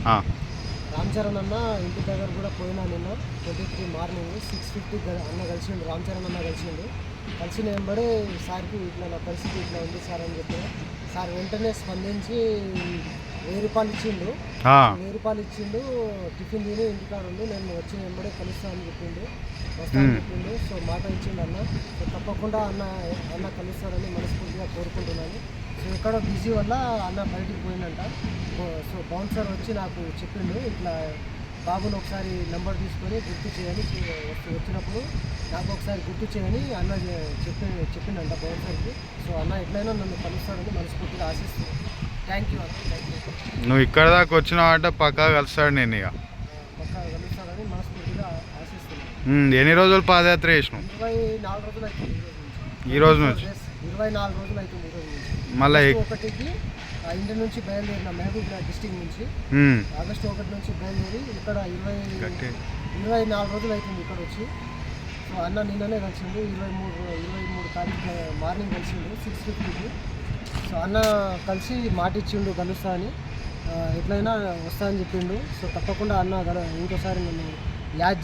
రామ్ చరణ్ అన్న ఇంటి దగ్గర కూడా పోయినా నిన్న 23 మార్నింగ్ 6:50 అన్న కలిసిండు. రామ్ చరణ్ అన్న కలిసిన వెంబడే సార్కి ఇట్లా నా పరిస్థితి ఇట్లా ఉంది సార్ అని చెప్పి సార్ వెంటనే స్పందించి 1000 రూపాయలు ఇచ్చిండు. 1000 రూపాయలు ఇచ్చిండు. టిఫిన్ తిని ఇంటికాడ ఉండి నేను వచ్చి వెంబడే కలుస్తా అని చెప్పిండు, వస్తా అని చెప్పిండు. సో మాట ఇచ్చిండు అన్న. సో తప్పకుండా అన్న కలుస్తారని మనస్ఫూర్తిగా కోరుకుంటున్నాను. సో ఎక్కడో బిజీ వల్ల అన్న బయటికి పోయిందంట. సో బౌన్సర్ వచ్చి నాకు చెప్పిండు, ఇట్లా బాబుని ఒకసారి నెంబర్ తీసుకొని గుర్తు చేయని వచ్చినప్పుడు నాకు ఒకసారి గుర్తు చేయని అన్న చెప్పిండంట బౌన్సర్కి. సో అన్న ఎట్లయినా నన్ను కలుస్తాడని మనస్ఫూర్తిగా ఆశిస్తున్నాను. థ్యాంక్ యూ అన్న. Thank you. నువ్వు ఇక్కడ దాకా వచ్చినావంటే పక్కా కలుస్తాడు నేను ఇక. పక్కా కలుస్తాడని మనస్ఫూర్తిగా ఆశిస్తున్నాను. ఎన్ని రోజులు పాదయాత్ర చేసినావు? 24 రోజులు అవుతుంది ఈ రోజు నుంచి. 24 రోజులు అవుతుంది ఈ రోజు నుంచి. మళ్ళీ ఒకటికి ఇంటి నుంచి బయలుదేరిన మహబూబ్నగర్ డిస్టిక్ నుంచి ఆగస్టు 1 నుంచి బయలుదేరి ఇక్కడ 24 రోజులు అవుతుంది ఇక్కడ వచ్చి. సో అన్న నిన్ననే కలిసిండు, 23 తారీఖు మార్నింగ్ కలిసిండు 6:50కి. సో అన్న కలిసి మాట ఇచ్చిండు కలుస్తా అని, ఎట్లయినా వస్తా అని చెప్పిండు. సో తప్పకుండా అన్న ఇంకోసారి నన్ను యాడ్